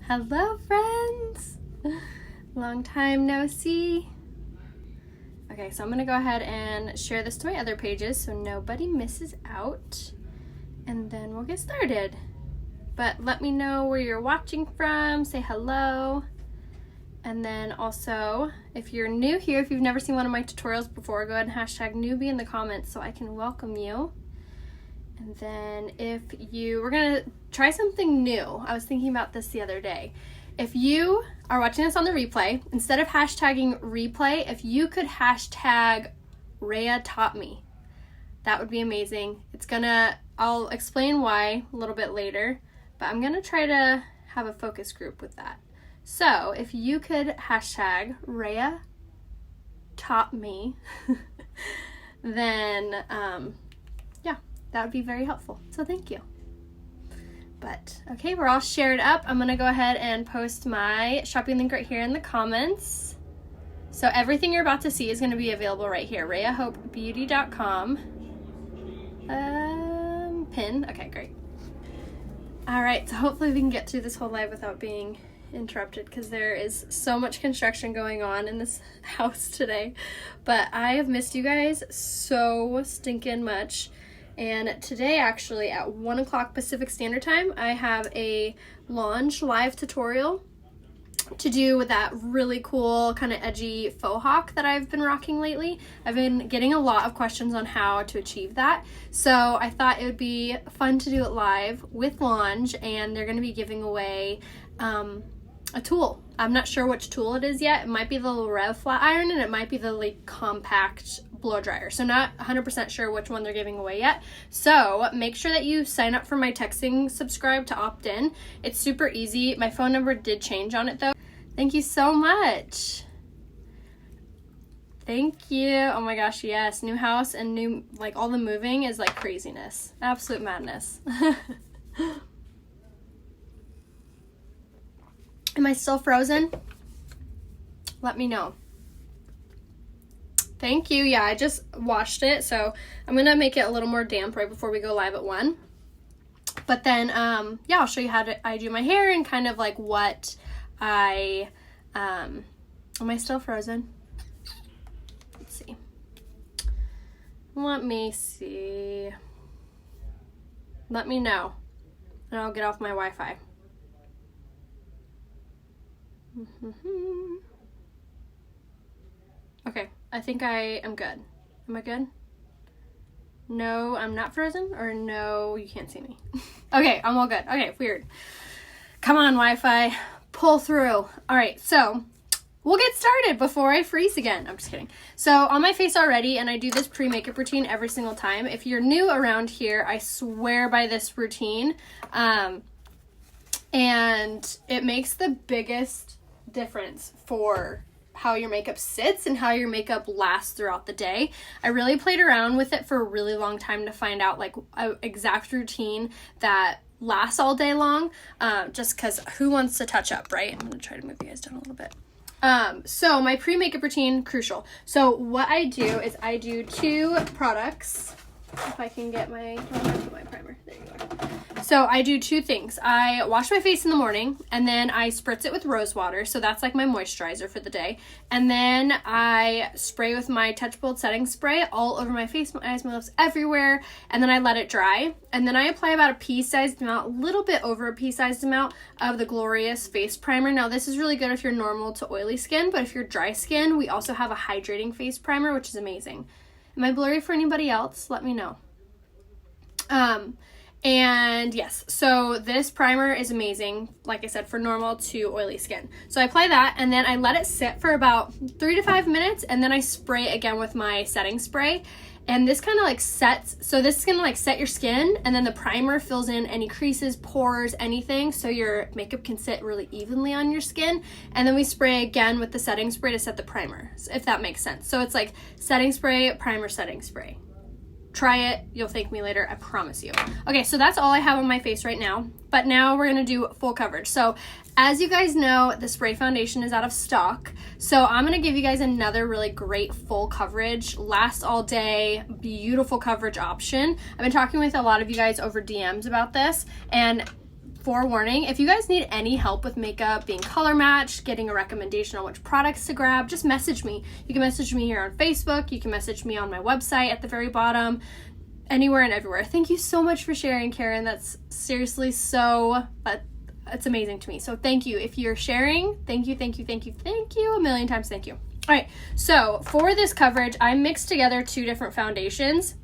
Hello, friends. Long time no see. Okay, so I'm gonna go ahead and share this to my other pages so nobody misses out, and then we'll get started. But let me know where you're watching from, say hello, and then also if you're new here, if you've never seen one of my tutorials before, go ahead and hashtag newbie in the comments so I can welcome you. And then we're gonna try something new. I was thinking about this the other day. If you are watching this on the replay, instead of hashtagging replay, if you could hashtag Rhea taught me, that would be amazing. I'll explain why a little bit later, but I'm gonna try to have a focus group with that. So if you could hashtag Rhea taught me, then yeah, that would be very helpful. So thank you. But okay, we're all shared up. I'm gonna go ahead and post my shopping link right here in the comments. So everything you're about to see is gonna be available right here. RheaHopeBeauty.com. Pin. Okay, great. All right, so hopefully we can get through this whole live without being interrupted because there is so much construction going on in this house today. But I have missed you guys so stinking much. And today, actually, at 1 o'clock Pacific Standard Time, I have a launch live tutorial to do with that really cool kind of edgy faux hawk that I've been rocking lately. I've been getting a lot of questions on how to achieve that. So I thought it would be fun to do it live with Launch, and they're going to be giving away a tool. I'm not sure which tool it is yet. It might be the little Rev flat iron, and it might be the like compact blow dryer. So not 100% sure which one they're giving away yet. So make sure that you sign up for my texting subscribe to opt in. It's super easy. My phone number did change on it though. Thank you so much. Thank you. Oh my gosh, yes. New house and new, like all the moving is like craziness. Absolute madness. Am I still frozen? Let me know. Thank you. Yeah, I just washed it, so I'm going to make it a little more damp right before we go live at 1. But then, yeah, I'll show you how I do my hair and kind of like what am I still frozen? Let's see. Let me see. Let me know, and I'll get off my Wi-Fi. Okay, I think I am good. Am I good? No, I'm not frozen, or no, you can't see me. Okay, I'm all good. Okay, weird. Come on, Wi-Fi, pull through. All right, so we'll get started before I freeze again. I'm just kidding. So on my face already, and I do this pre-makeup routine every single time. If you're new around here, I swear by this routine, and it makes the biggest difference for how your makeup sits and how your makeup lasts throughout the day. I really played around with it for a really long time to find out like an exact routine that lasts all day long, just because who wants to touch up, right? I'm gonna try to move you guys down a little bit. So my pre-makeup routine, crucial. So what I do is I do 2 products. If I can get my primer. There you go. So I do 2 things. I wash my face in the morning, and then I spritz it with rose water. So that's like my moisturizer for the day. And then I spray with my Touch Bold setting spray all over my face, my eyes, my lips, everywhere. And then I let it dry. And then I apply about a pea-sized amount, a little bit over a pea-sized amount of the Glorious Face Primer. Now this is really good if you're normal to oily skin, but if you're dry skin, we also have a hydrating face primer, which is amazing. Am I blurry for anybody else? Let me know. And yes, so this primer is amazing, like I said, for normal to oily skin. So I apply that, and then I let it sit for about 3 to 5 minutes, and then I spray again with my setting spray. And this kind of like sets, so this is gonna like set your skin, and then the primer fills in any creases, pores, anything, so your makeup can sit really evenly on your skin. And then we spray again with the setting spray to set the primer, if that makes sense. So it's like setting spray, primer, setting spray. Try it, you'll thank me later, I promise you. Okay, so that's all I have on my face right now, but now we're gonna do full coverage. So as you guys know, the spray foundation is out of stock, so I'm gonna give you guys another really great full coverage, lasts all day, beautiful coverage option. I've been talking with a lot of you guys over DMs about this, and forewarning, if you guys need any help with makeup, being color matched, getting a recommendation on which products to grab, just message me. You can message me here on Facebook. You can message me on my website at the very bottom. Anywhere and everywhere. Thank you so much for sharing, Karen. That's seriously it's amazing to me. So thank you. If you're sharing, thank you a million times. Thank you. All right. So for this coverage, I mixed together 2 different foundations.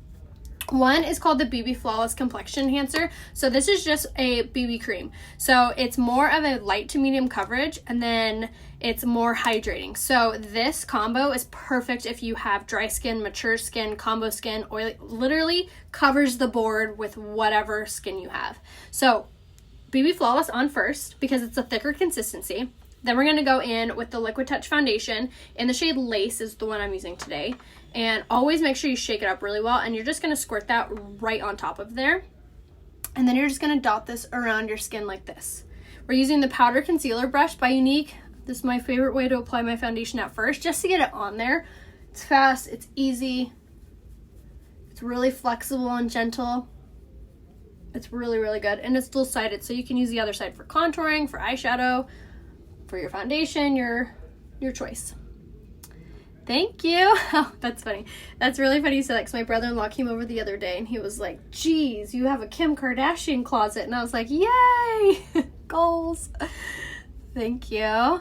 One is called the BB Flawless Complexion Enhancer. So this is just a BB cream. So it's more of a light to medium coverage, and then it's more hydrating. So this combo is perfect if you have dry skin, mature skin, combo skin, oily, literally covers the board with whatever skin you have. So BB Flawless on first because it's a thicker consistency. Then we're going to go in with the Liquid Touch Foundation in the shade Lace is the one I'm using today. And always make sure you shake it up really well, and you're just going to squirt that right on top of there. And then you're just going to dot this around your skin like this. We're using the Powder Concealer Brush by Unique. This is my favorite way to apply my foundation at first, just to get it on there. It's fast, it's easy, it's really flexible and gentle. It's really, really good, and it's dual-sided, so you can use the other side for contouring, for eyeshadow, for your foundation, your choice. Thank you. Oh, that's funny. That's really funny you said that, because my brother-in-law came over the other day and he was like, geez, you have a Kim Kardashian closet. And I was like, yay, goals. Thank you.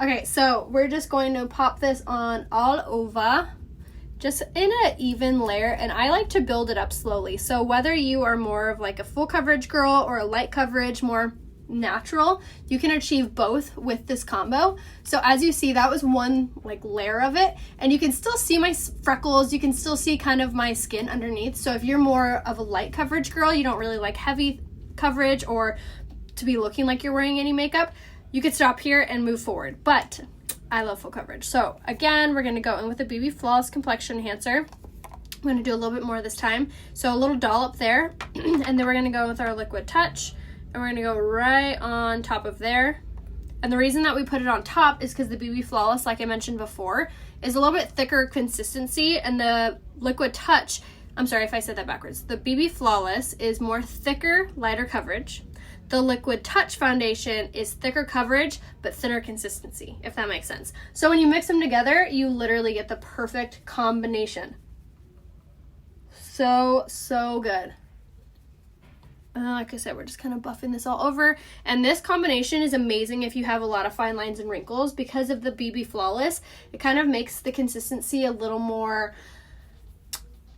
Okay, so we're just going to pop this on all over, just in an even layer, and I like to build it up slowly. So whether you are more of like a full coverage girl or a light coverage, more natural, you can achieve both with this combo. So as you see, that was one like layer of it, and you can still see my freckles, you can still see kind of my skin underneath. So if you're more of a light coverage girl, you don't really like heavy coverage or to be looking like you're wearing any makeup, you could stop here and move forward. But I love full coverage. So again, we're going to go in with the BB Flawless Complexion Enhancer. I'm going to do a little bit more this time. So a little dollop there, and then we're going to go with our Liquid Touch. And we're going to go right on top of there. And the reason that we put it on top is because the BB Flawless, like I mentioned before, is a little bit thicker consistency, and the Liquid Touch, I'm sorry if I said that backwards. The BB Flawless is more thicker, lighter coverage. The Liquid Touch foundation is thicker coverage, but thinner consistency, if that makes sense. So when you mix them together, you literally get the perfect combination. So, so good. Like I said, we're just kind of buffing this all over. And this combination is amazing if you have a lot of fine lines and wrinkles. Because of the BB Flawless, it kind of makes the consistency a little more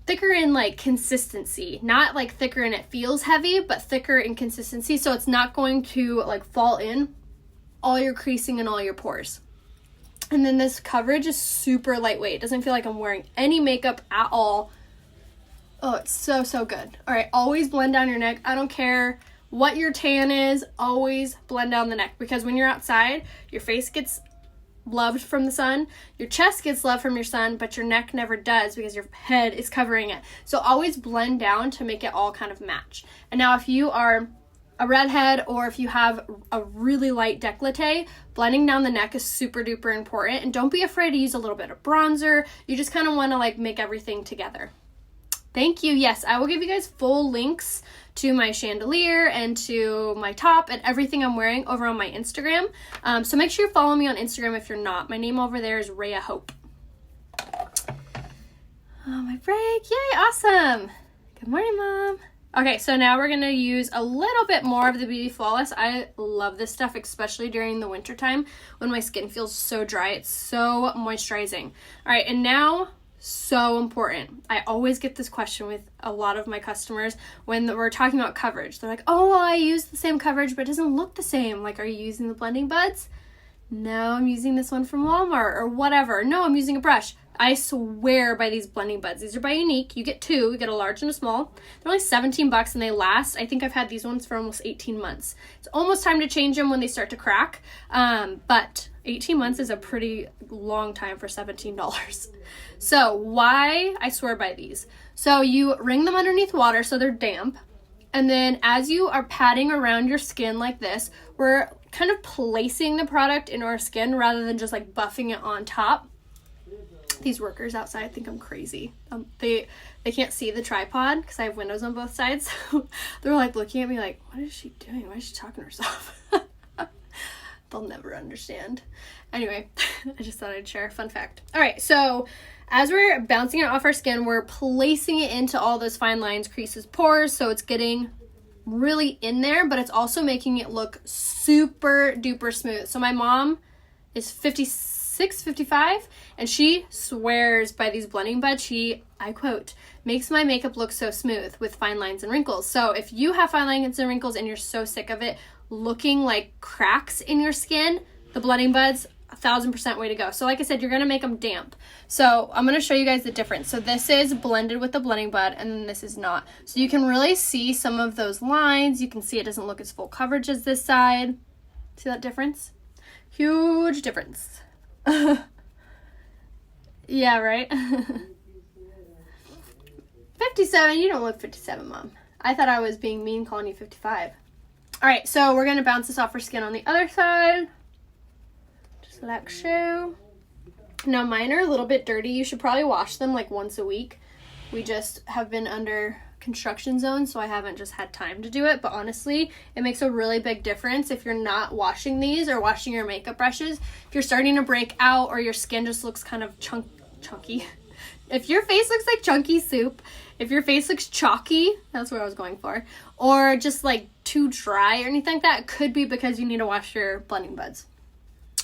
thicker in like consistency. Not like thicker and it feels heavy, but thicker in consistency. So it's not going to like fall in all your creasing and all your pores. And then this coverage is super lightweight. It doesn't feel like I'm wearing any makeup at all. Oh, it's so, so good. All right, always blend down your neck. I don't care what your tan is, always blend down the neck, because when you're outside, your face gets loved from the sun, your chest gets loved from your sun, but your neck never does because your head is covering it. So always blend down to make it all kind of match. And now if you are a redhead or if you have a really light décolleté, blending down the neck is super duper important. And don't be afraid to use a little bit of bronzer. You just kind of want to like make everything together. Thank you. Yes, I will give you guys full links to my chandelier and to my top and everything I'm wearing over on my Instagram. So make sure you follow me on Instagram if you're not. My name over there is Rhea Hope. Oh, my break. Yay, awesome. Good morning, Mom. Okay, so now we're going to use a little bit more of the BB Flawless. I love this stuff, especially during the winter time when my skin feels so dry. It's so moisturizing. All right, and now... so important. I always get this question with a lot of my customers when we're talking about coverage. They're like, oh, well, I use the same coverage, but it doesn't look the same. Like, are you using the blending buds? No, I'm using this one from Walmart or whatever. No, I'm using a brush. I swear by these blending buds. These are by Unique. You get two. You get a large and a small. They're only $17 and they last. I think I've had these ones for almost 18 months. It's almost time to change them when they start to crack. But 18 months is a pretty long time for $17. So why I swear by these. So you wring them underneath water so they're damp. And then as you are patting around your skin like this, we're kind of placing the product in our skin rather than just like buffing it on top. These workers outside think I'm crazy. They can't see the tripod because I have windows on both sides. So they're like looking at me like, what is she doing? Why is she talking to herself? They'll never understand. Anyway, I just thought I'd share a fun fact. All right, so as we're bouncing it off our skin, we're placing it into all those fine lines, creases, pores, so it's getting really in there, but it's also making it look super duper smooth. So my mom is 56, 55, and she swears by these blending buds. She, I quote, makes my makeup look so smooth with fine lines and wrinkles. So if you have fine lines and wrinkles and you're so sick of it looking like cracks in your skin, the blending buds, 1000% way to go. So like I said, you're gonna make them damp. So I'm gonna show you guys the difference. So this is blended with the blending bud, and then this is not. So you can really see some of those lines. You can see it doesn't look as full coverage as this side. See that difference? Huge difference. Yeah, right? 57, you don't look 57, Mom. I thought I was being mean calling you 55. All right, so we're gonna bounce this off our skin on the other side. Just like so. Now mine are a little bit dirty. You should probably wash them like once a week. We just have been under construction zone, so I haven't just had time to do it, but honestly, it makes a really big difference if you're not washing these or washing your makeup brushes. If you're starting to break out or your skin just looks kind of chunky. If your face looks like chunky soup, if your face looks chalky, that's what I was going for, or just like too dry or anything like that, it could be because you need to wash your blending buds.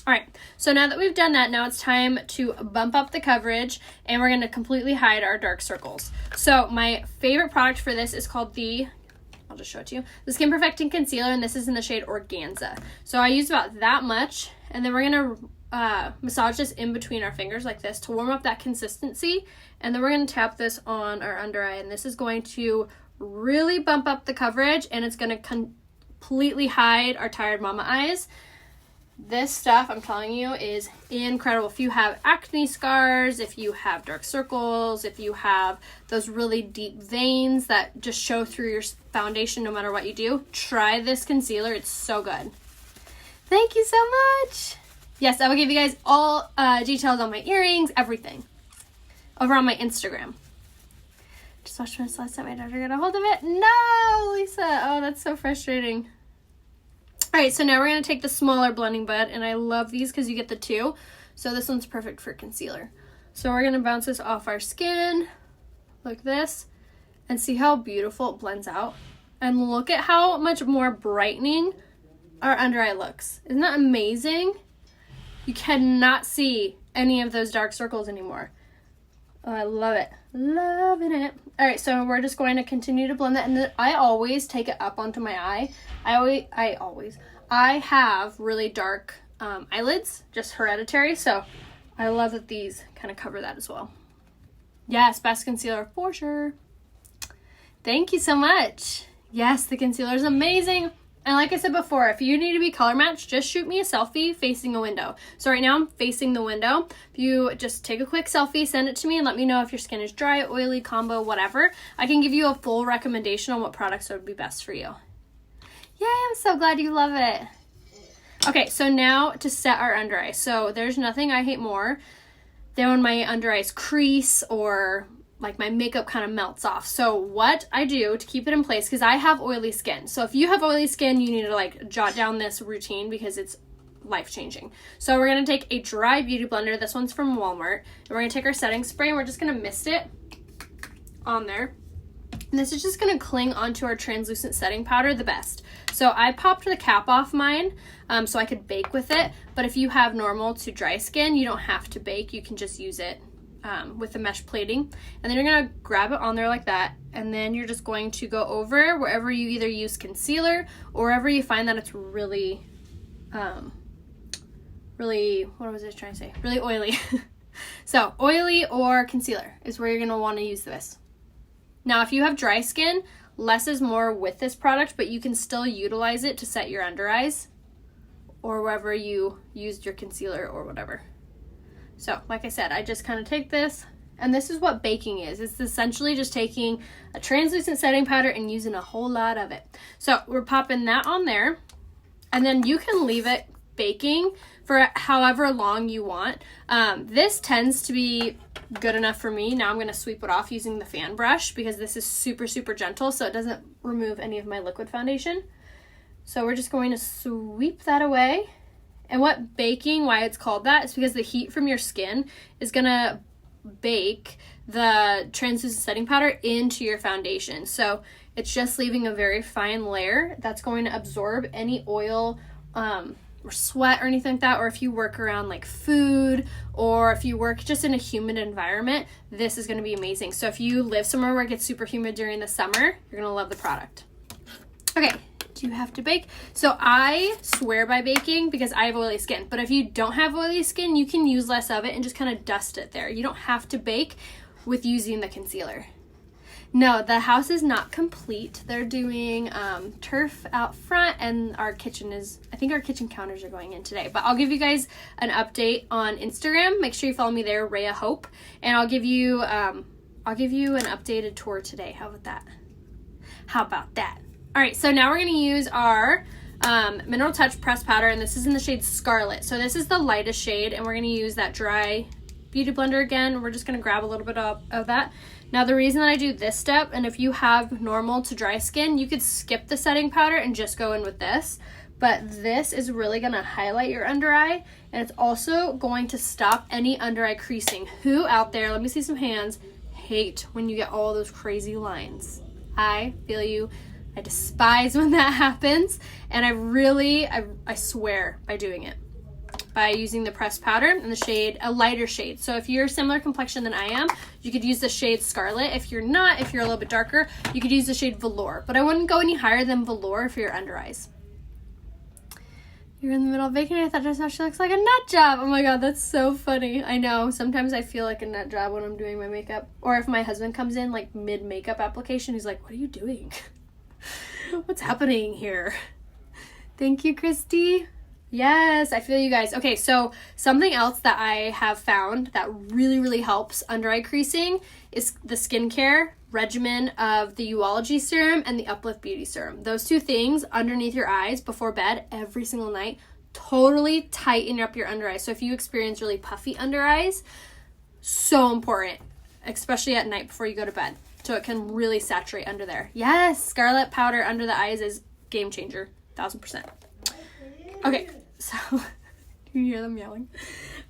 All right, so now that we've done that, now it's time to bump up the coverage, and we're going to completely hide our dark circles. So my favorite product for this is called I'll just show it to you, the Skin Perfecting Concealer, and this is in the shade Organza. So I use about that much, and then we're going to massage this in between our fingers like this to warm up that consistency, and then we're going to tap this on our under eye, and this is going to really bump up the coverage, and it's going to completely hide our tired mama eyes. This stuff, I'm telling you, is incredible. If you have acne scars, if you have dark circles, if you have those really deep veins that just show through your foundation no matter what you do, try this concealer. It's so good. Thank you so much. Yes, I will give you guys all details on my earrings, everything, over on my Instagram. Just watch this last time my daughter got a hold of it. No, Lisa. Oh, that's so frustrating. All right, so now we're going to take the smaller blending bud, and I love these because you get the two. So this one's perfect for concealer. So we're going to bounce this off our skin like this, and see how beautiful it blends out. And look at how much more brightening our under eye looks. Isn't that amazing? You cannot see any of those dark circles anymore. Oh, I love it. Loving it. All right, so we're just going to continue to blend that, and then I always take it up onto my eye. I have really dark eyelids, just hereditary, so I love that these kind of cover that as well. Yes, best concealer for sure. Thank you so much. Yes, the concealer is amazing. And like I said before, if you need to be color matched, just shoot me a selfie facing a window. So right now I'm facing the window. If you just take a quick selfie, send it to me, and let me know if your skin is dry, oily, combo, whatever. I can give you a full recommendation on what products would be best for you. Yay, I'm so glad you love it. Okay, so now to set our under eye. So there's nothing I hate more than when my under eyes crease or like my makeup kind of melts off. So what I do to keep it in place, because I have oily skin. So if you have oily skin, you need to like jot down this routine because it's life-changing. So we're going to take a dry beauty blender. This one's from Walmart. And we're going to take our setting spray, and we're just going to mist it on there. And this is just going to cling onto our translucent setting powder the best. So I popped the cap off mine so I could bake with it. But if you have normal to dry skin, you don't have to bake. You can just use it with the mesh plating, and then you're going to grab it on there like that, and then you're just going to go over wherever you either use concealer or wherever you find that it's really what was I trying to say, really oily. So oily or concealer is where you're going to want to use this. Now if you have dry skin, less is more with this product, but you can still utilize it to set your under eyes or wherever you used your concealer or whatever. So, like I said, I just kind of take this, and this is what baking is. It's essentially just taking a translucent setting powder and using a whole lot of it. So, we're popping that on there, and then you can leave it baking for however long you want. This tends to be good enough for me. Now I'm going to sweep it off using the fan brush because this is super, super gentle, so it doesn't remove any of my liquid foundation. So we're just going to sweep that away. And why it's called that is because the heat from your skin is going to bake the translucent setting powder into your foundation. So it's just leaving a very fine layer that's going to absorb any oil or sweat or anything like that, or if you work around like food, or if you work just in a humid environment, this is going to be amazing. So if you live somewhere where it gets super humid during the summer, you're going to love the product. Okay, do you have to bake? So I swear by baking because I have oily skin, but if you don't have oily skin, you can use less of it and just kind of dust it there. You don't have to bake with using the concealer. No, the house is not complete. They're doing turf out front, and our kitchen is, I think our kitchen counters are going in today. But I'll give you guys an update on Instagram. Make sure you follow me there, Rhea Hope, and I'll give you an updated tour today. How about that? How about that? All right, so now we're going to use our Mineral Touch pressed powder, and this is in the shade Scarlet. So this is the lightest shade, and we're going to use that dry beauty blender again. We're just going to grab a little bit of that. Now the reason that I do this step, and if you have normal to dry skin, you could skip the setting powder and just go in with this, but this is really going to highlight your under eye, and it's also going to stop any under eye creasing. Who out there, let me see some hands, hate when you get all those crazy lines? I feel you. I despise when that happens, and I swear by doing it, by using the pressed powder in the shade, a lighter shade. So if you're a similar complexion than I am, you could use the shade Scarlet. If you're not, if you're a little bit darker, you could use the shade Velour. But I wouldn't go any higher than Velour for your under eyes. You're in the middle of baking, and I thought this actually looks like a nut job. Oh my god, that's so funny. I know, sometimes I feel like a nut job when I'm doing my makeup. Or if my husband comes in like mid-makeup application, he's like, what are you doing? What's happening here? Thank you, Christy. Yes, I feel you guys. Okay, so something else that I have found that really, really helps under eye creasing is the skincare regimen of the Euology serum and the Uplift Beauty serum. Those two things underneath your eyes before bed every single night totally tighten up your under eyes. So if you experience really puffy under eyes, so important, especially at night before you go to bed. So it can really saturate under there. Yes, scarlet powder under the eyes is game changer, 1000%. Okay, so do you hear them yelling?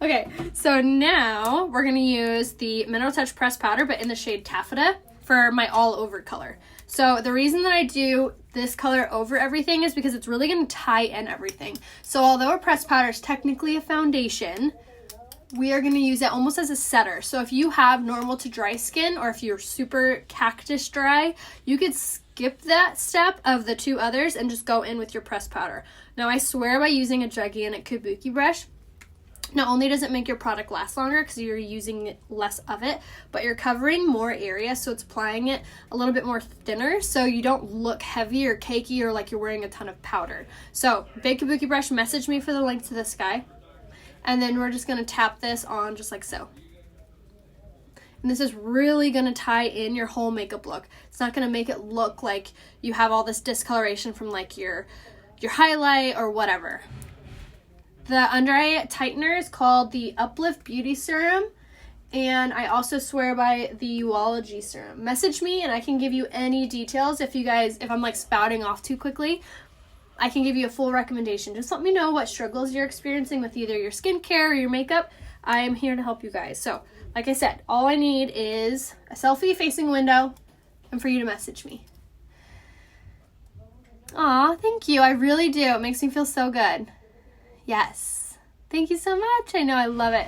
Okay, so now we're gonna use the Mineral Touch pressed powder, but in the shade Taffeta for my all over color. So the reason that I do this color over everything is because it's really gonna tie in everything. So although a pressed powder is technically a foundation, we are going to use it almost as a setter. So if you have normal to dry skin, or if you're super cactus dry, you could skip that step of the two others and just go in with your pressed powder. Now I swear by using a gigantic kabuki brush, not only does it make your product last longer because you're using less of it, but you're covering more area, so it's applying it a little bit more thinner so you don't look heavy or cakey or like you're wearing a ton of powder. So big kabuki brush, message me for the link to this guy. And then we're just going to tap this on just like so. And this is really going to tie in your whole makeup look. It's not going to make it look like you have all this discoloration from like your highlight or whatever. The under eye tightener is called the Uplift Beauty Serum. And I also swear by the Euology Serum. Message me and I can give you any details if I'm like spouting off too quickly. I can give you a full recommendation. Just let me know what struggles you're experiencing with either your skincare or your makeup. I am here to help you guys. So, like I said, all I need is a selfie facing window and for you to message me. Aw, thank you. I really do. It makes me feel so good. Yes. Thank you so much. I know, I love it.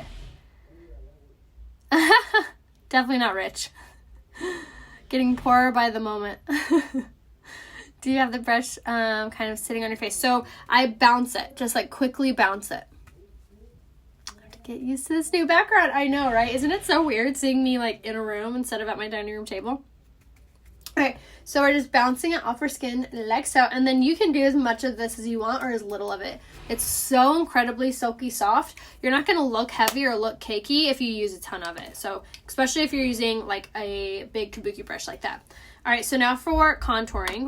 Definitely not rich. Getting poorer by the moment. Do you have the brush kind of sitting on your face? So I bounce it, just like quickly bounce it. I have to get used to this new background. I know, right? Isn't it so weird seeing me like in a room instead of at my dining room table? Okay, so we're just bouncing it off our skin like so, and then you can do as much of this as you want or as little of it. It's so incredibly silky soft. You're not gonna look heavy or look cakey if you use a ton of it. So especially if you're using like a big kabuki brush like that. All right, so now for contouring,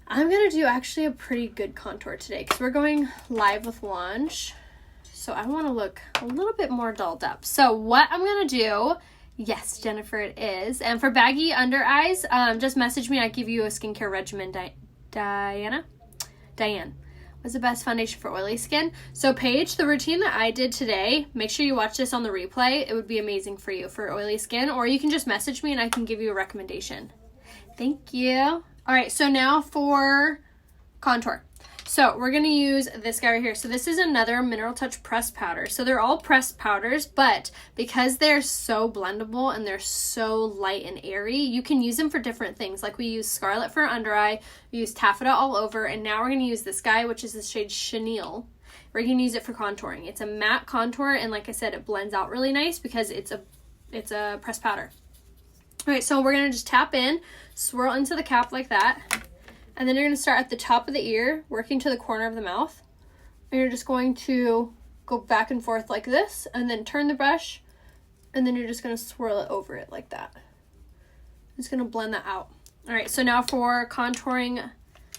I'm gonna do actually a pretty good contour today because we're going live with launch. So I want to look a little bit more dolled up. So what I'm going to do, yes, Jennifer, it is. And for baggy under eyes, just message me. I give you a skincare regimen. Diane. What's the best foundation for oily skin? So Paige, the routine that I did today, make sure you watch this on the replay. It would be amazing for you for oily skin. Or you can just message me and I can give you a recommendation. Thank you. All right, so now for contour. So we're going to use this guy right here. So this is another Mineral Touch pressed powder. So they're all pressed powders, but because they're so blendable and they're so light and airy, you can use them for different things. Like we use Scarlet for under eye, we use Taffeta all over, and now we're going to use this guy, which is the shade Chenille. We're going to use it for contouring. It's a matte contour, and like I said, it blends out really nice because it's a pressed powder. All right, so we're going to just tap in, swirl into the cap like that. And then you're going to start at the top of the ear, working to the corner of the mouth. And you're just going to go back and forth like this, and then turn the brush, and then you're just going to swirl it over it like that. Just going to blend that out. All right, so now for contouring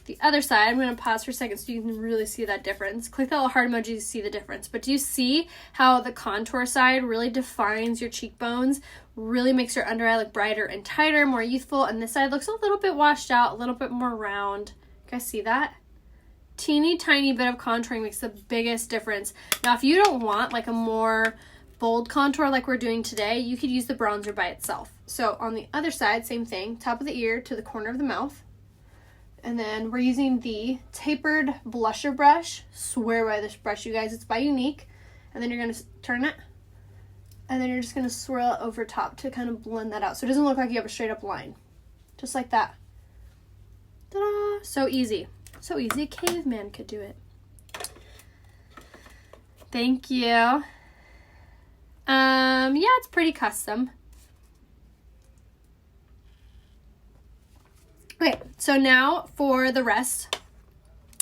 the other side, I'm going to pause for a second so you can really see that difference. Click that little heart emoji to see the difference. But do you see how the contour side really defines your cheekbones, really makes your under eye look brighter and tighter, more youthful, and this side looks a little bit washed out, a little bit more round. You guys see that? Teeny tiny bit of contouring makes the biggest difference. Now, if you don't want like a more bold contour like we're doing today, you could use the bronzer by itself. So on the other side, same thing, top of the ear to the corner of the mouth. And then we're using the tapered blusher brush. Swear by this brush, you guys. It's by Unique. And then you're going to turn it. And then you're just going to swirl it over top to kind of blend that out. So it doesn't look like you have a straight up line. Just like that. Ta-da! So easy. So easy. A caveman could do it. Thank you. Yeah, it's pretty custom. Okay, so now for the rest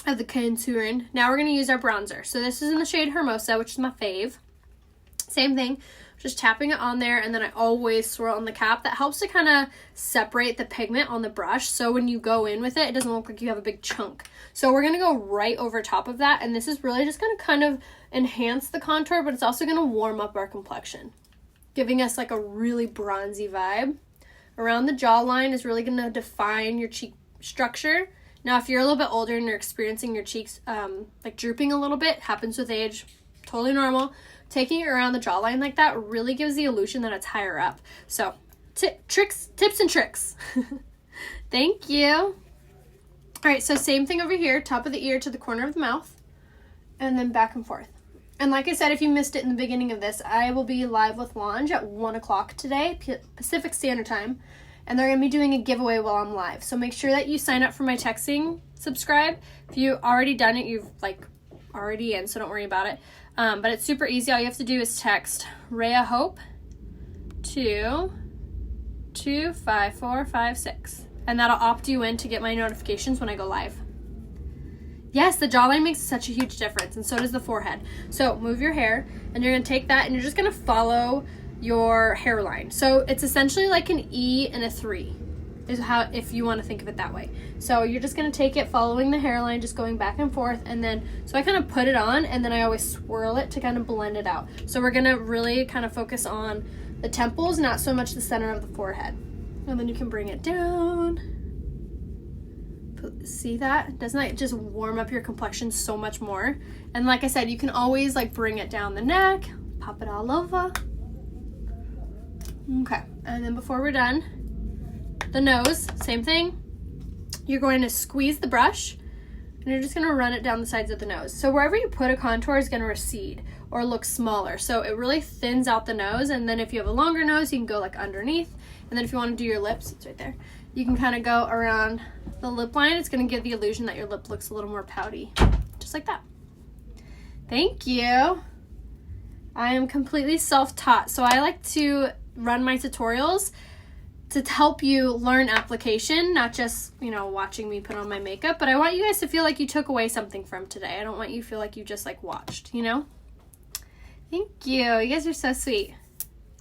of the contouring, now we're going to use our bronzer. So this is in the shade Hermosa, which is my fave. Same thing, just tapping it on there, and then I always swirl on the cap. That helps to kind of separate the pigment on the brush, so when you go in with it, it doesn't look like you have a big chunk. So we're going to go right over top of that, and this is really just going to kind of enhance the contour, but it's also going to warm up our complexion, giving us like a really bronzy vibe. Around the jawline is really going to define your cheek structure. Now, if you're a little bit older and you're experiencing your cheeks like drooping a little bit, happens with age, totally normal. Taking it around the jawline like that really gives the illusion that it's higher up. So, tips and tricks. Thank you. All right, so same thing over here, top of the ear to the corner of the mouth, and then back and forth. And like I said, if you missed it in the beginning of this, I will be live with Lange at 1 o'clock today, Pacific Standard Time. And they're going to be doing a giveaway while I'm live. So make sure that you sign up for my texting subscribe. If you've already done it, you've already in, so don't worry about it. But it's super easy. All you have to do is text Rhea Hope to 25456. And that'll opt you in to get my notifications when I go live. Yes, the jawline makes such a huge difference, and so does the forehead. So move your hair, and you're going to take that, and you're just going to follow your hairline. So it's essentially like an E and a 3, is how, if you want to think of it that way. So you're just going to take it following the hairline, just going back and forth, and then, so I kind of put it on, and then I always swirl it to kind of blend it out. So we're going to really kind of focus on the temples, not so much the center of the forehead. And then you can bring it down. See that? Doesn't that just warm up your complexion so much more? And like I said, you can always like bring it down the neck, pop it all over. Okay, and then before we're done, the nose, same thing. You're going to squeeze the brush, and you're just going to run it down the sides of the nose. So wherever you put a contour is going to recede or look smaller. So it really thins out the nose, and then if you have a longer nose, you can go like underneath. And then if you want to do your lips, it's right there. You can kind of go around the lip line. It's going to give the illusion that your lip looks a little more pouty. Just like that. Thank you. I am completely self-taught. So I like to run my tutorials to help you learn application, not just, watching me put on my makeup, but I want you guys to feel like you took away something from today. I don't want you to feel like you just watched, Thank you. You guys are so sweet.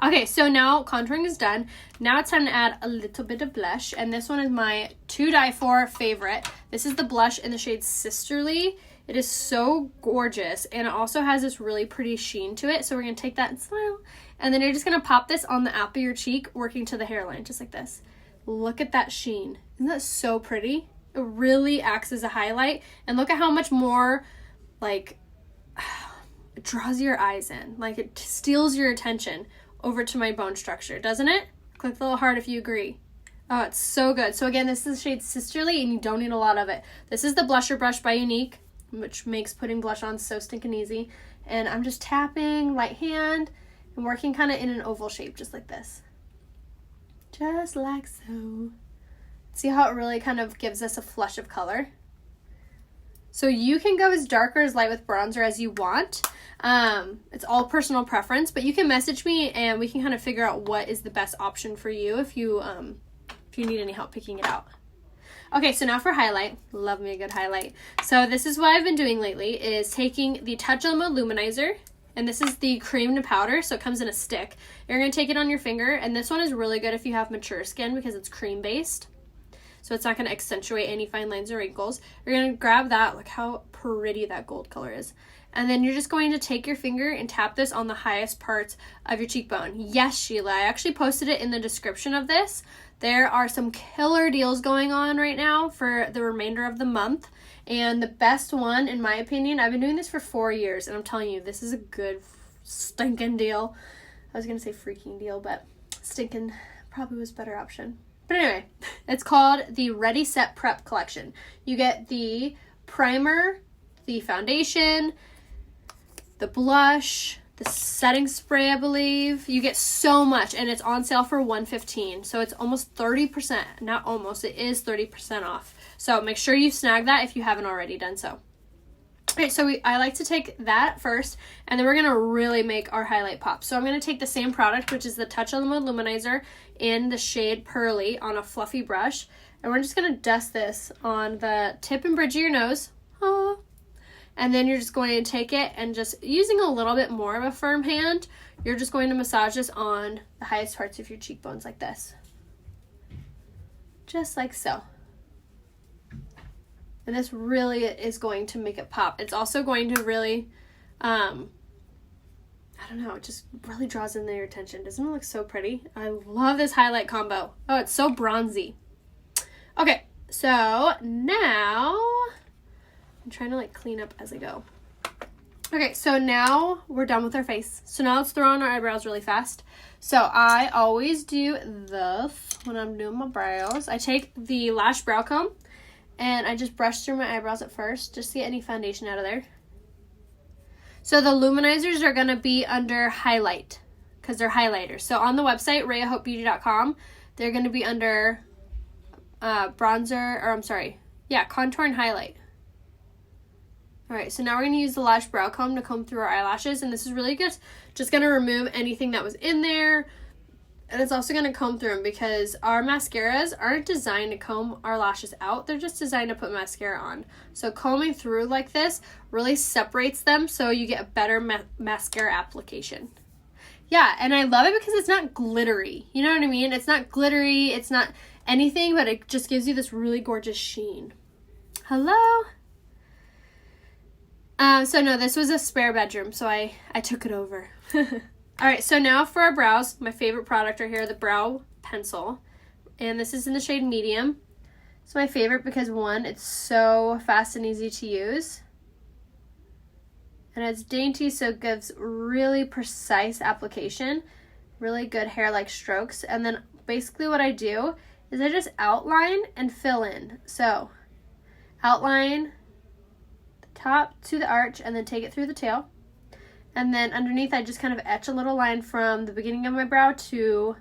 Okay, so now contouring is done. Now it's time to add a little bit of blush, and this one is my to die for favorite. This is the blush in the shade Sisterly. It is so gorgeous, and it also has this really pretty sheen to it. So we're going to take that and smile. And then you're just going to pop this on the apple of your cheek, working to the hairline, just like this. Look at that sheen. Isn't that so pretty? It really acts as a highlight. And look at how much more, like, it draws your eyes in. Like, it steals your attention over to my bone structure, doesn't it? Click the little heart if you agree. Oh, it's so good. So again, this is the shade Sisterly, and you don't need a lot of it. This is the blusher brush by Unique, which makes putting blush on so stinking easy. And I'm just tapping, light hand, and working kind of in an oval shape, just like this. Just like so. See how it really kind of gives us a flush of color? So you can go as dark or as light with bronzer as you want. It's all personal preference, but you can message me and we can kind of figure out what is the best option for you if you need any help picking it out. Okay, so now for highlight. Love me a good highlight. So this is what I've been doing lately, is taking the Touch of Luminizer, and this is the cream to powder, so it comes in a stick. You're going to take it on your finger, and this one is really good if you have mature skin because it's cream based. So it's not going to accentuate any fine lines or wrinkles. You're going to grab that. Look how pretty that gold color is. And then you're just going to take your finger and tap this on the highest parts of your cheekbone. Yes, Sheila, I actually posted it in the description of this. There are some killer deals going on right now for the remainder of the month. And the best one, in my opinion, I've been doing this for 4 years, and I'm telling you, this is a good stinking deal. I was going to say freaking deal, but stinking probably was a better option. But anyway, it's called the Ready Set Prep Collection. You get the primer, the foundation, the blush, the setting spray, I believe. You get so much, and it's on sale for $115. So it's almost 30%. Not almost, it is 30% off. So make sure you snag that if you haven't already done so. Okay, so I like to take that first, and then we're going to really make our highlight pop. So I'm going to take the same product, which is the Touch of Luminizer in the shade Pearly on a fluffy brush. And we're just going to dust this on the tip and bridge of your nose. Oh. And then you're just going to take it and just using a little bit more of a firm hand, you're just going to massage this on the highest parts of your cheekbones like this. Just like so. And this really is going to make it pop. It's also going to really, I don't know, it just really draws in their attention. Doesn't it look so pretty? I love this highlight combo. Oh, it's so bronzy. Okay, so now I'm trying to like clean up as I go. Okay, so now we're done with our face. So now let's throw on our eyebrows really fast. So I always do this when I'm doing my brows. I take the Lash brow comb and I just brush through my eyebrows at first just to get any foundation out of there. So the luminizers are going to be under highlight because they're highlighters. So on the website, rayahopebeauty.com, they're going to be under contour and highlight. Alright, so now we're going to use the Lash brow comb to comb through our eyelashes, and this is really good. Just going to remove anything that was in there, and it's also going to comb through them because our mascaras aren't designed to comb our lashes out. They're just designed to put mascara on. So combing through like this really separates them so you get a better mascara application. Yeah, and I love it because it's not glittery. You know what I mean? It's not glittery, it's not anything, but it just gives you this really gorgeous sheen. Hello? So no, this was a spare bedroom, so I took it over. Alright, so now for our brows, my favorite product right here, the brow pencil. And this is in the shade medium. It's my favorite because one, it's so fast and easy to use. And it's dainty, so it gives really precise application. Really good hair-like strokes. And then basically what I do is I just outline and fill in. So, outline top to the arch and then take it through the tail. And then underneath I just kind of etch a little line from the beginning of my brow to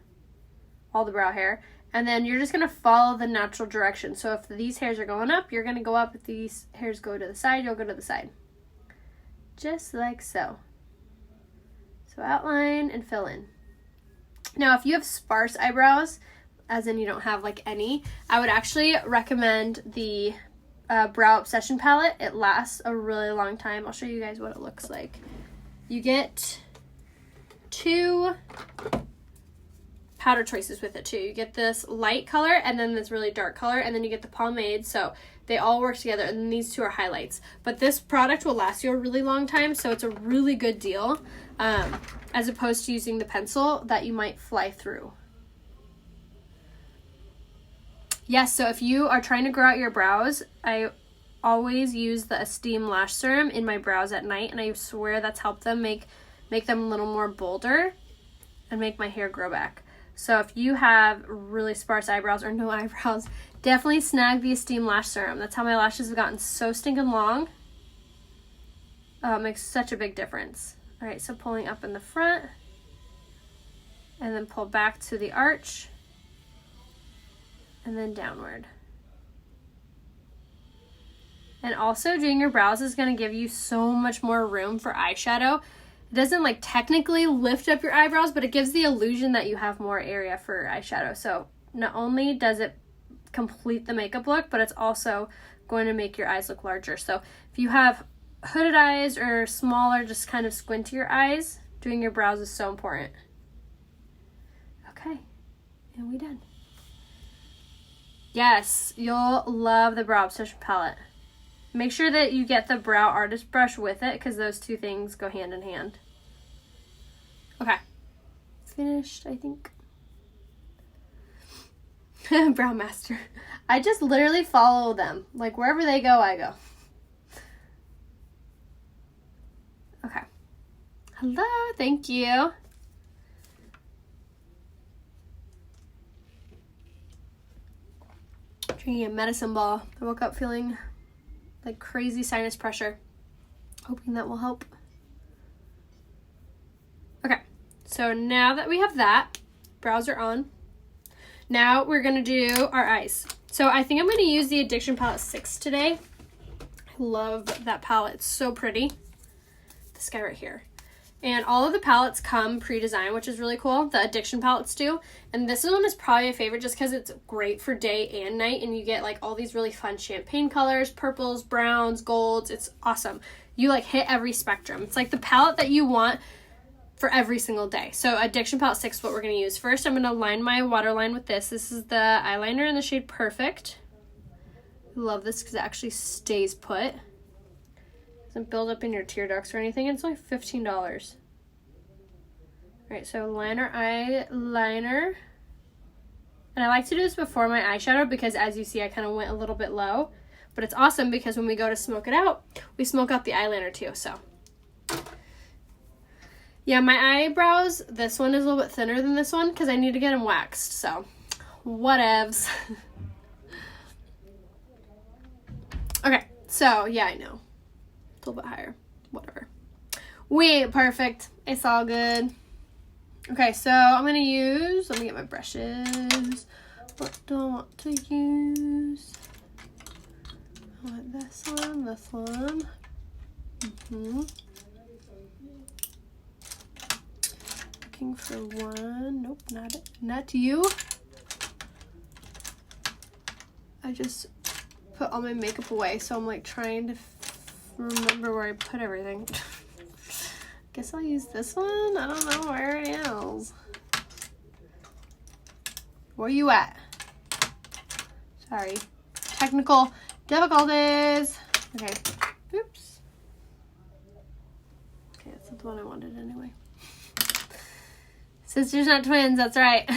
all the brow hair. And then you're just going to follow the natural direction. So if these hairs are going up, you're going to go up. If these hairs go to the side, you'll go to the side. Just like so. So outline and fill in. Now if you have sparse eyebrows, as in you don't have like any, I would actually recommend the Brow Obsession palette. It lasts a really long time. I'll show you guys what it looks like. You get two powder choices with it too. You get this light color and then this really dark color, and then you get the pomade. So They all work together, and then these two are highlights. But this product will last you a really long time, so it's a really good deal, as opposed to using the pencil that you might fly through. Yes, so if you are trying to grow out your brows, I always use the Esteem Lash Serum in my brows at night, and I swear that's helped them make them a little more bolder and make my hair grow back. So if you have really sparse eyebrows or no eyebrows, definitely snag the Esteem Lash Serum. That's how my lashes have gotten so stinking long. It makes such a big difference. All right, so pulling up in the front and then pull back to the arch and then downward. And also doing your brows is going to give you so much more room for eyeshadow. It doesn't like technically lift up your eyebrows, but it gives the illusion that you have more area for eyeshadow. So not only does it complete the makeup look, but it's also going to make your eyes look larger. So if you have hooded eyes or smaller, just kind of squintier eyes, doing your brows is so important. Okay, and we done. Yes, you'll love the Brow Obsession palette. Make sure that you get the brow artist brush with it, because those two things go hand in hand. Okay, finished, I think. Brow Master. I just literally follow them. Like, wherever they go, I go. Okay. Hello, thank you. Drinking a medicine ball. I woke up feeling like crazy sinus pressure. Hoping that will help. Okay, so now that we have that, brows are on. Now we're gonna do our eyes. So I think I'm gonna use the Addiction Palette 6 today. I love that palette, it's so pretty. This guy right here. And all of the palettes come pre-designed, which is really cool. The Addiction palettes do. And this one is probably my favorite just because it's great for day and night. And you get like all these really fun champagne colors, purples, browns, golds. It's awesome. You like hit every spectrum. It's like the palette that you want for every single day. So Addiction Palette 6 is what we're going to use. First, I'm going to line my waterline with this. This is the eyeliner in the shade Perfect. I love this because it actually stays put. Doesn't build up in your tear ducts or anything. It's only $15. Alright, so liner, eyeliner. And I like to do this before my eyeshadow because as you see, I kind of went a little bit low. But it's awesome because when we go to smoke it out, we smoke out the eyeliner too, so. Yeah, my eyebrows, this one is a little bit thinner than this one because I need to get them waxed, so whatevs. Okay, so yeah, I know. A little bit higher, whatever. We ain't perfect, it's all good. Okay, so I'm gonna use, let me get my brushes. What do I want to use? I want this one. Looking for one, nope, not it, not you. I just put all my makeup away, so I'm like trying to remember where I put everything. Guess I'll use this one. I don't know where it is. Where you at? Sorry. Technical difficulties. Okay. Oops. Okay, that's not the one I wanted anyway. Sisters, not twins. That's right.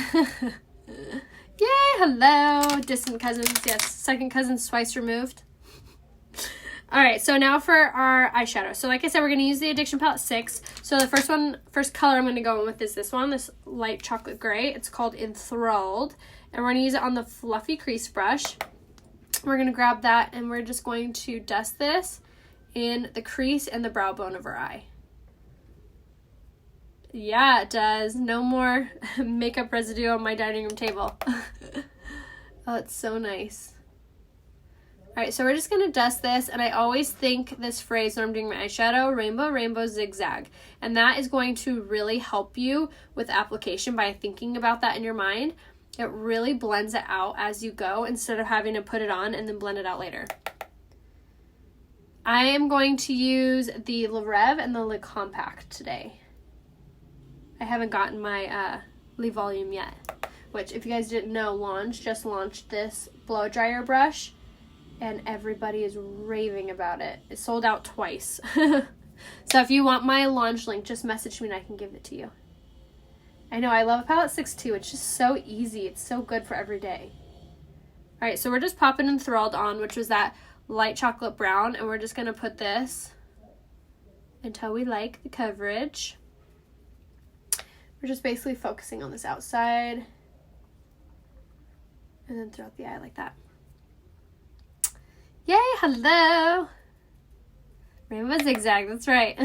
Yay! Hello, distant cousins. Yes, second cousins twice removed. All right, so now for our eyeshadow. So like I said, we're going to use the Addiction Palette 6. So the first color I'm going to go in with is this one, this light chocolate gray. It's called Enthralled. And we're going to use it on the fluffy crease brush. We're going to grab that and we're just going to dust this in the crease and the brow bone of our eye. Yeah, it does. No more makeup residue on my dining room table. Oh, it's so nice. Alright, so we're just going to dust this, and I always think this phrase when I'm doing my eyeshadow, rainbow, rainbow, zigzag. And that is going to really help you with application by thinking about that in your mind. It really blends it out as you go instead of having to put it on and then blend it out later. I am going to use the Le Rêve and the Le Compact today. I haven't gotten my Le Volume yet, which if you guys didn't know, just launched this blow dryer brush. and everybody is raving about it. It sold out twice. So if you want my launch link, just message me and I can give it to you. I know, I love palette 6 too. It's just so easy. It's so good for every day. All right, so we're just popping Enthralled on, which was that light chocolate brown, and we're just going to put this until we like the coverage. We're just basically focusing on this outside and then throughout the eye like that. Yay, hello! Rainbow zigzag, that's right.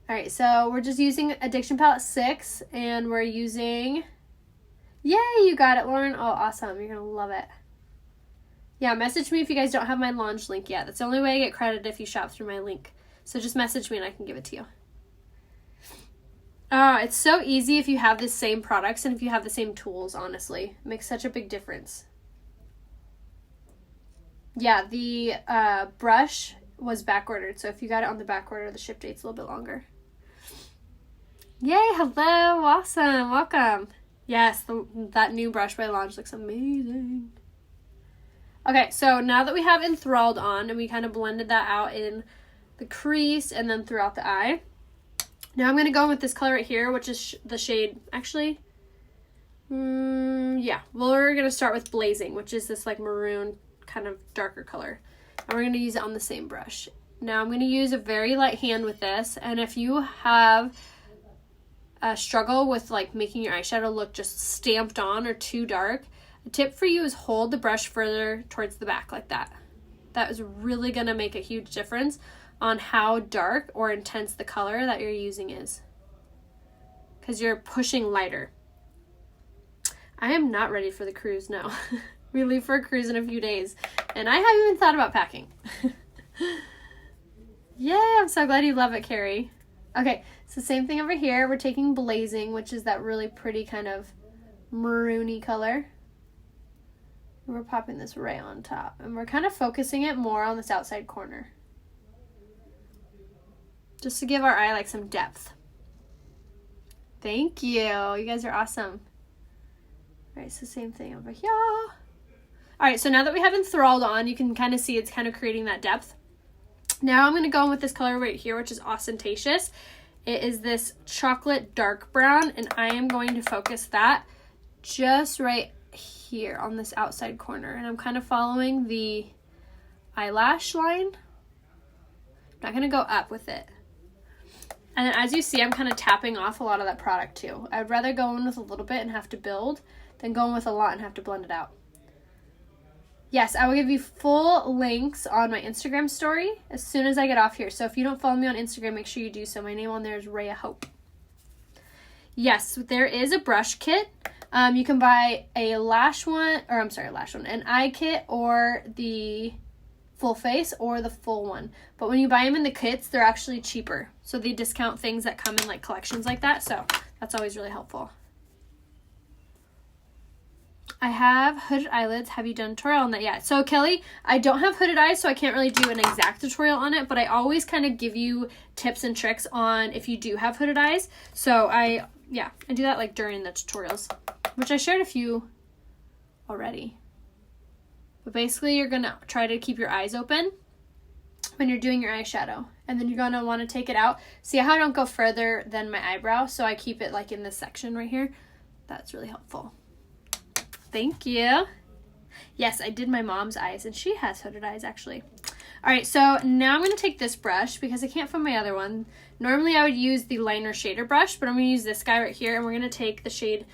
Alright, so we're just using Addiction Palette 6, and we're using... Yay, you got it, Lauren. Oh, awesome. You're going to love it. Yeah, message me if you guys don't have my launch link yet. That's the only way I get credit if you shop through my link. So just message me and I can give it to you. It's so easy if you have the same products and if you have the same tools, honestly. It makes such a big difference. Yeah, the brush was back ordered, so if you got it on the back order, the ship date's a little bit longer. Yay, hello, awesome, welcome. Yes, that new brush by Launch looks amazing. Okay, so now that we have Enthralled on and we kind of blended that out in the crease and then throughout the eye, now I'm going to go in with this color right here, which is the shade, actually, yeah, we're going to start with Blazing, which is this like maroon kind of darker color. And we're going to use it on the same brush. Now I'm going to use a very light hand with this, and if you have a struggle with like making your eyeshadow look just stamped on or too dark, a tip for you is hold the brush further towards the back like that. That is really going to make a huge difference on how dark or intense the color that you're using is, because you're pushing lighter. I am not ready for the cruise, no. We leave for a cruise in a few days, and I haven't even thought about packing. Yay, I'm so glad you love it, Carrie. Okay, so same thing over here. We're taking Blazing, which is that really pretty kind of maroony color. And we're popping this right on top, and we're kind of focusing it more on this outside corner, just to give our eye like some depth. Thank you. You guys are awesome. All right, so same thing over here. All right, so now that we have Enthralled on, you can kind of see it's kind of creating that depth. Now I'm going to go in with this color right here, which is Ostentatious. It is this chocolate dark brown, and I am going to focus that just right here on this outside corner. And I'm kind of following the eyelash line. I'm not going to go up with it. And then as you see, I'm kind of tapping off a lot of that product too. I'd rather go in with a little bit and have to build than go in with a lot and have to blend it out. Yes, I will give you full links on my Instagram story as soon as I get off here. So if you don't follow me on Instagram, make sure you do so. My name on there is Rhea Hope. Yes, there is a brush kit. You can buy an eye kit or the full face or the full one. But when you buy them in the kits, they're actually cheaper. So they discount things that come in like collections like that. So that's always really helpful. I have hooded eyelids. Have you done a tutorial on that yet? So Kelly, I don't have hooded eyes, so I can't really do an exact tutorial on it, but I always kind of give you tips and tricks on if you do have hooded eyes. So I do that like during the tutorials, which I shared a few already. But basically you're going to try to keep your eyes open when you're doing your eyeshadow. And then you're going to want to take it out. See how I don't go further than my eyebrow, so I keep it like in this section right here. That's really helpful. Thank you. Yes, I did my mom's eyes, and she has hooded eyes, actually. All right, so now I'm going to take this brush because I can't find my other one. Normally, I would use the liner shader brush, but I'm going to use this guy right here, and we're going to take the shade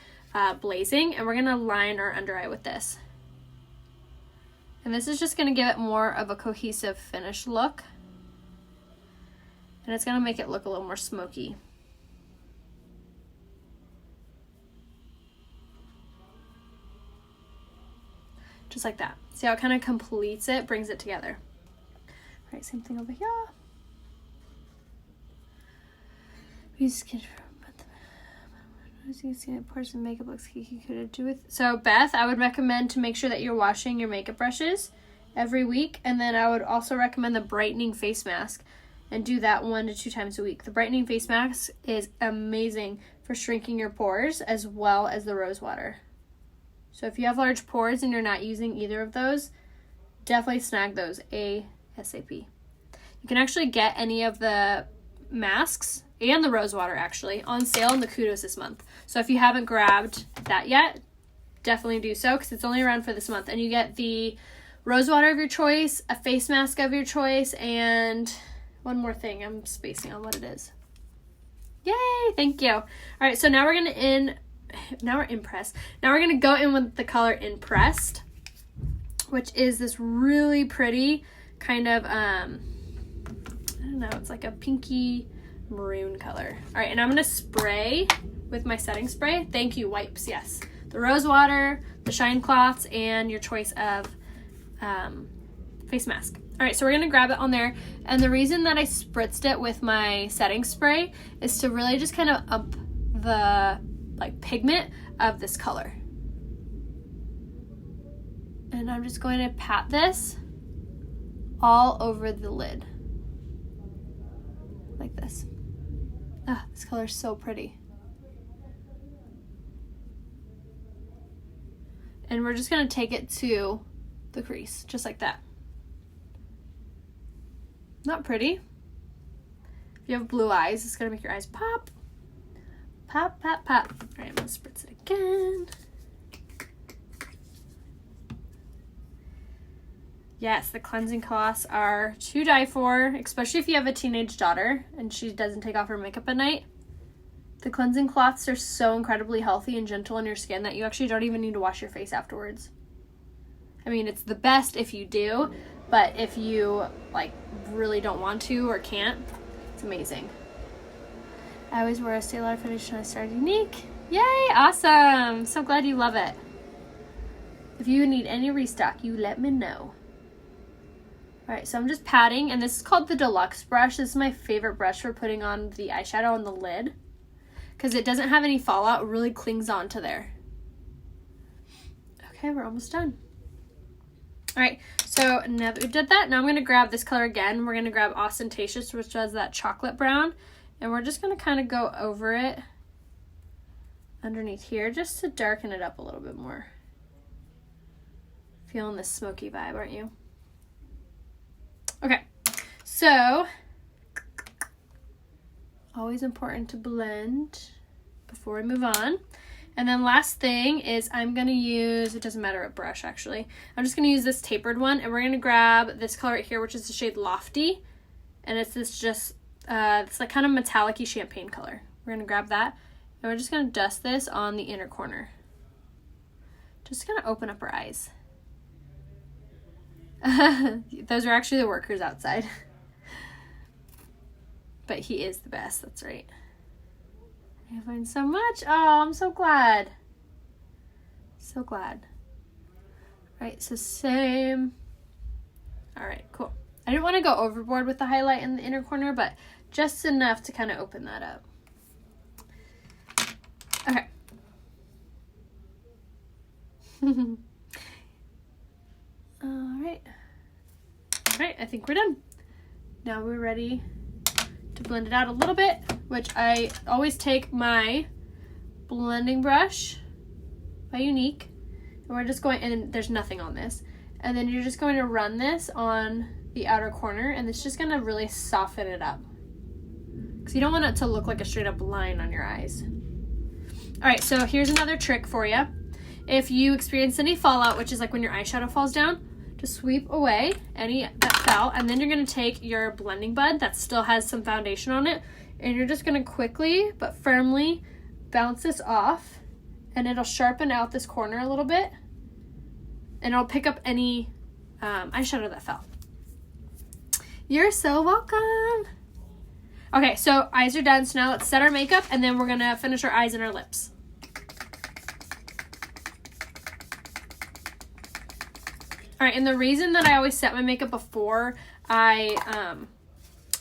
Blazing, and we're going to line our under eye with this. And this is just going to give it more of a cohesive finish look, and it's going to make it look a little more smoky. Just like that. See how it kind of completes it, brings it together. All right, same thing over here. Portion makeup looks geeky. Could it do with? So Beth, I would recommend to make sure that you're washing your makeup brushes every week, and then I would also recommend the brightening face mask, and do that 1 to 2 times a week. The brightening face mask is amazing for shrinking your pores as well as the rose water. So if you have large pores and you're not using either of those, definitely snag those ASAP. You can actually get any of the masks and the rose water actually on sale in the Kudos this month. So if you haven't grabbed that yet, definitely do so because it's only around for this month. And you get the rose water of your choice, a face mask of your choice, and one more thing. I'm spacing on what it is. Yay! Thank you. All right, so now we're gonna Now we're gonna go in with the color Impressed, which is this really pretty kind of I don't know, it's like a pinky maroon color. All right, and I'm gonna spray with my setting spray. Thank you, wipes. Yes, the rose water, the shine cloths, and your choice of face mask. All right, so we're gonna grab it on there, and the reason that I spritzed it with my setting spray is to really just kind of up the like pigment of this color. And I'm just going to pat this all over the lid like this. Ah, this color is so pretty. And we're just gonna take it to the crease, just like that. Not pretty? If you have blue eyes, it's gonna make your eyes pop. Pop, pop, pop. All right, I'm gonna spritz it again. Yes, the cleansing cloths are to die for, especially if you have a teenage daughter and she doesn't take off her makeup at night. The cleansing cloths are so incredibly healthy and gentle on your skin that you actually don't even need to wash your face afterwards. I mean, it's the best if you do, but if you like really don't want to or can't, it's amazing. I always wore a Stay Lauder foundation when I started Unique. Yay, awesome. So glad you love it. If you need any restock, you let me know. All right, so I'm just patting, and this is called the Deluxe brush. This is my favorite brush for putting on the eyeshadow on the lid because it doesn't have any fallout. It really clings onto there. Okay, we're almost done. All right, so now that we did that, now I'm gonna grab this color again. We're gonna grab Ostentatious, which has that chocolate brown, and we're just gonna kind of go over it underneath here just to darken it up a little bit more. Feeling this smoky vibe, aren't you? Okay, so always important to blend before we move on. And then last thing is I'm going to use, it doesn't matter what brush actually, I'm just going to use this tapered one, and we're going to grab this color right here, which is the shade Lofty, and it's this just, it's like kind of metallic-y champagne color. We're going to grab that, and we're just going to dust this on the inner corner. Just going to open up our eyes. Those are actually the workers outside. But he is the best, that's right. I find so much. Oh, I'm so glad. So glad. Right, so same. All right, cool. I didn't want to go overboard with the highlight in the inner corner, but just enough to kind of open that up. Okay. All right, I think we're done. Now we're ready to blend it out a little bit, which I always take my blending brush by Unique, and we're just going, and there's nothing on this, and then you're just going to run this on the outer corner, and it's just going to really soften it up because you don't want it to look like a straight up line on your eyes. All right, so here's another trick for you. If you experience any fallout, which is like when your eyeshadow falls down, just sweep away any that fell, and then you're going to take your blending bud that still has some foundation on it, and you're just going to quickly but firmly bounce this off, and it'll sharpen out this corner a little bit, and it'll pick up any eyeshadow that fell. You're so welcome. Okay, so eyes are done, so now let's set our makeup, and then we're going to finish our eyes and our lips. All right, and the reason that I always set my makeup before I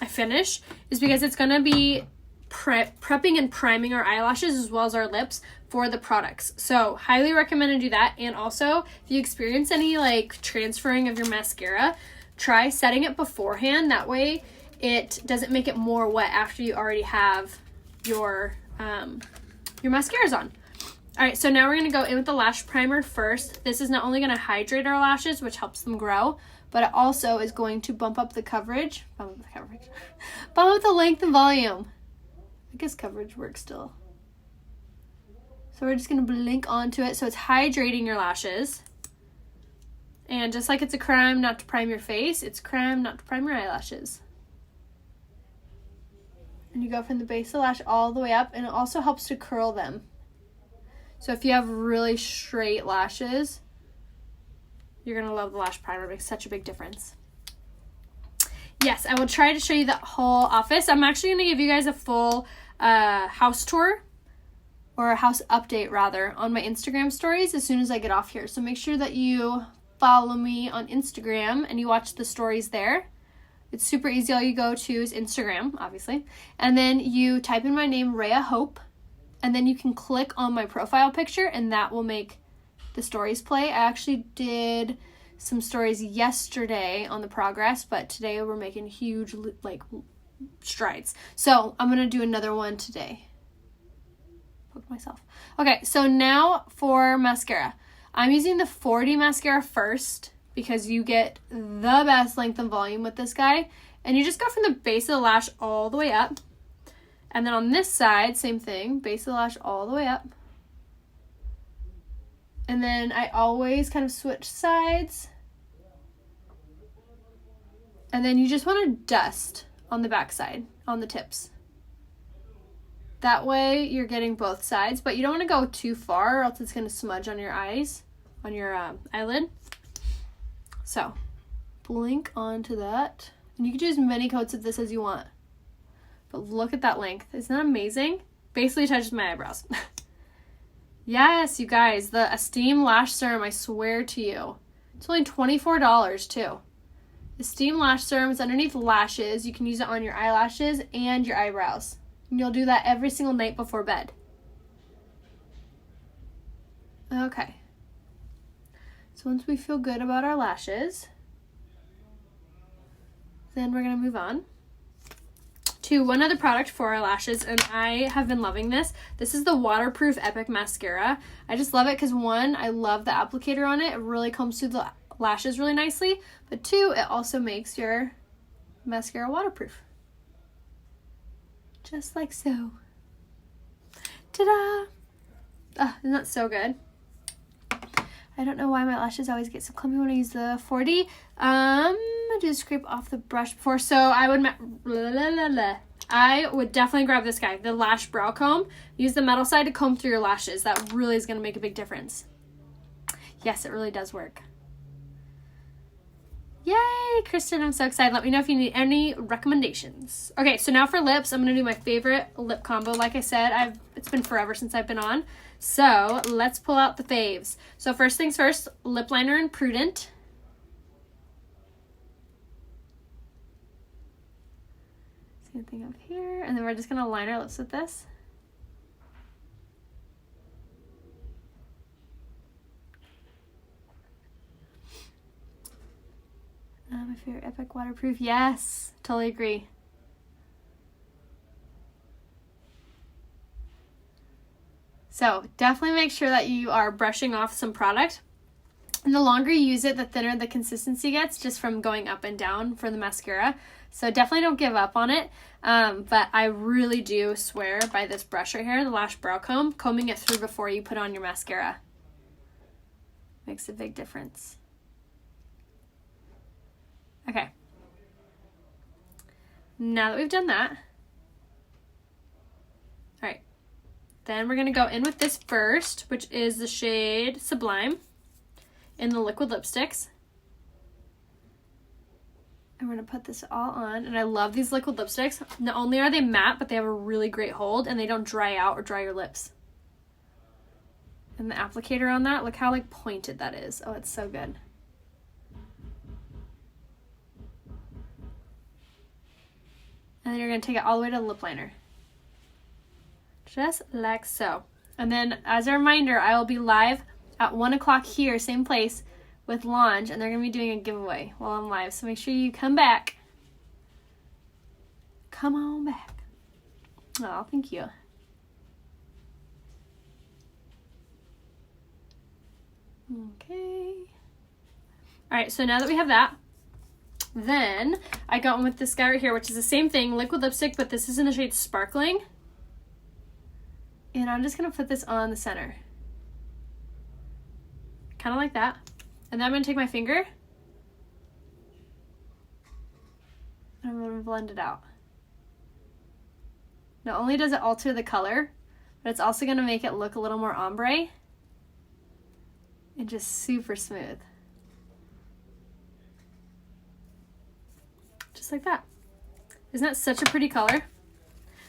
finish is because it's going to be prepping and priming our eyelashes as well as our lips for the products. So highly recommend to do that. And also, if you experience any like transferring of your mascara, try setting it beforehand. That way it doesn't make it more wet after you already have your mascaras on. All right, so now we're going to go in with the lash primer first. This is not only going to hydrate our lashes, which helps them grow, but it also is going to bump up the coverage, bump up the length and volume. I guess coverage works still. So we're just going to blink onto it. So it's hydrating your lashes. And just like it's a crème not to prime your face, it's crème not to prime your eyelashes. And you go from the base of the lash all the way up, and it also helps to curl them. So if you have really straight lashes, you're going to love the lash primer. It makes such a big difference. Yes, I will try to show you the whole office. I'm actually going to give you guys a full house tour, or a house update rather, on my Instagram stories as soon as I get off here. So make sure that you follow me on Instagram and you watch the stories there. It's super easy. All you go to is Instagram, obviously. And then you type in my name, Rhea Hope, and then you can click on my profile picture and that will make the stories play. I actually did some stories yesterday on the progress, but today we're making huge strides. So I'm going to do another one today. Poked myself. Okay, so now for mascara. I'm using the 40 mascara first because you get the best length and volume with this guy. And you just go from the base of the lash all the way up. And then on this side, same thing, base of the lash all the way up. And then I always kind of switch sides. And then you just want to dust on the back side, on the tips. That way you're getting both sides, but you don't want to go too far or else it's going to smudge on your eyes, on your eyelid. So blink onto that. And you can do as many coats of this as you want. But look at that length. Isn't that amazing? Basically touches my eyebrows. Yes, you guys, the Esteem Lash Serum, I swear to you. It's only $24 too. Esteem Lash Serum is underneath lashes. You can use it on your eyelashes and your eyebrows. And you'll do that every single night before bed. Okay. So once we feel good about our lashes, then we're going to move on to one other product for our lashes, and I have been loving this. This is the Waterproof Epic Mascara. I just love it because, one, I love the applicator on it. It really combs through the lashes really nicely, but two, it also makes your mascara waterproof. Just like so. Ta-da! Oh, isn't that so good? I don't know why my lashes always get so clumpy when I use the 40. I just scrape off the brush before, so I would definitely grab this guy, the Lash Brow Comb. Use the metal side to comb through your lashes. That really is going to make a big difference. Yes, it really does work. Yay, Kristen, I'm so excited. Let me know if you need any recommendations. Okay, so now for lips, I'm going to do my favorite lip combo. Like I said, it's been forever since I've been on. So let's pull out the faves. So first things first, lip liner in Prudent. Same thing up here. And then we're just going to line our lips with this. My favorite Epic Waterproof. Yes, totally agree. So definitely make sure that you are brushing off some product. And the longer you use it, the thinner the consistency gets just from going up and down for the mascara. So definitely don't give up on it. But I really do swear by this brush right here, the Lash Brow Comb, combing it through before you put on your mascara. Makes a big difference. Okay. Now that we've done that, all right, then we're going to go in with this first, which is the shade Sublime in the liquid lipsticks. And we're going to put this all on, and I love these liquid lipsticks. Not only are they matte, but they have a really great hold, and they don't dry out or dry your lips. And the applicator on that, look how like pointed that is. Oh, it's so good. And then you're going to take it all the way to the lip liner. Just like so. And then as a reminder, I will be live at 1 o'clock here, same place, with Lange, and they're going to be doing a giveaway while I'm live. So make sure you come back. Come on back. Oh, thank you. Okay. All right, so now that we have that, Then I got one with this guy right here, which is the same thing, liquid lipstick, but this is in the shade Sparkling. And I'm just going to put this on the center. Kind of like that. And then I'm going to take my finger. And I'm going to blend it out. Not only does it alter the color, but it's also going to make it look a little more ombre. And just super smooth. Just like that. Isn't that such a pretty color?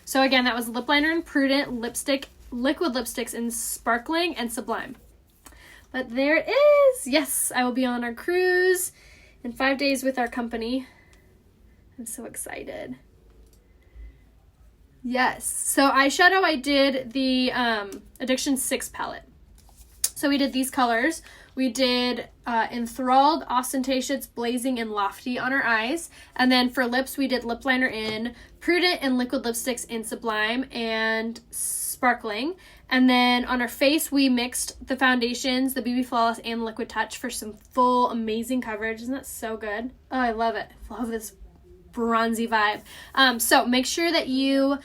So again, that was lip liner and Prudent, lipstick, liquid lipsticks in Sparkling and Sublime. But there it is. Yes, I will be on our cruise in 5 days with our company. I'm so excited. Yes. So eyeshadow, I did the Addiction 6 palette. So we did these colors. We did Enthralled, Ostentatious, Blazing, and Lofty on our eyes. And then for lips, we did lip liner in Prudent and liquid lipsticks in Sublime and Sparkling. And then on our face, we mixed the foundations, the BB Flawless, and Liquid Touch for some full, amazing coverage. Isn't that so good? Oh, I love it. Love this bronzy vibe. So make sure that you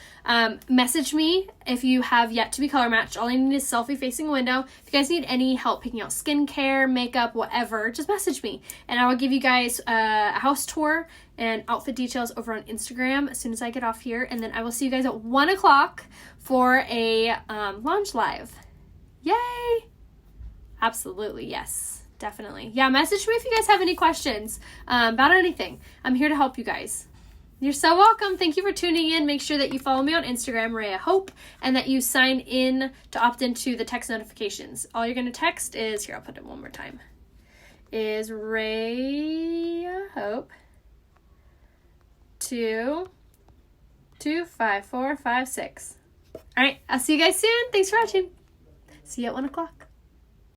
message me if you have yet to be color matched. All I need is selfie facing a window. If you guys need any help picking out skincare, makeup, whatever, just message me and I will give you guys a house tour and outfit details over on Instagram as soon as I get off here. And then I will see you guys at 1 o'clock for a launch live. Yay! Absolutely, yes. Definitely. Yeah, message me if you guys have any questions about anything. I'm here to help you guys. You're so welcome. Thank you for tuning in. Make sure that you follow me on Instagram, Rhea Hope, and that you sign in to opt into the text notifications. All you're going to text is, here, I'll put it one more time, is Rhea Hope to 25456. All right, I'll see you guys soon. Thanks for watching. See you at 1 o'clock.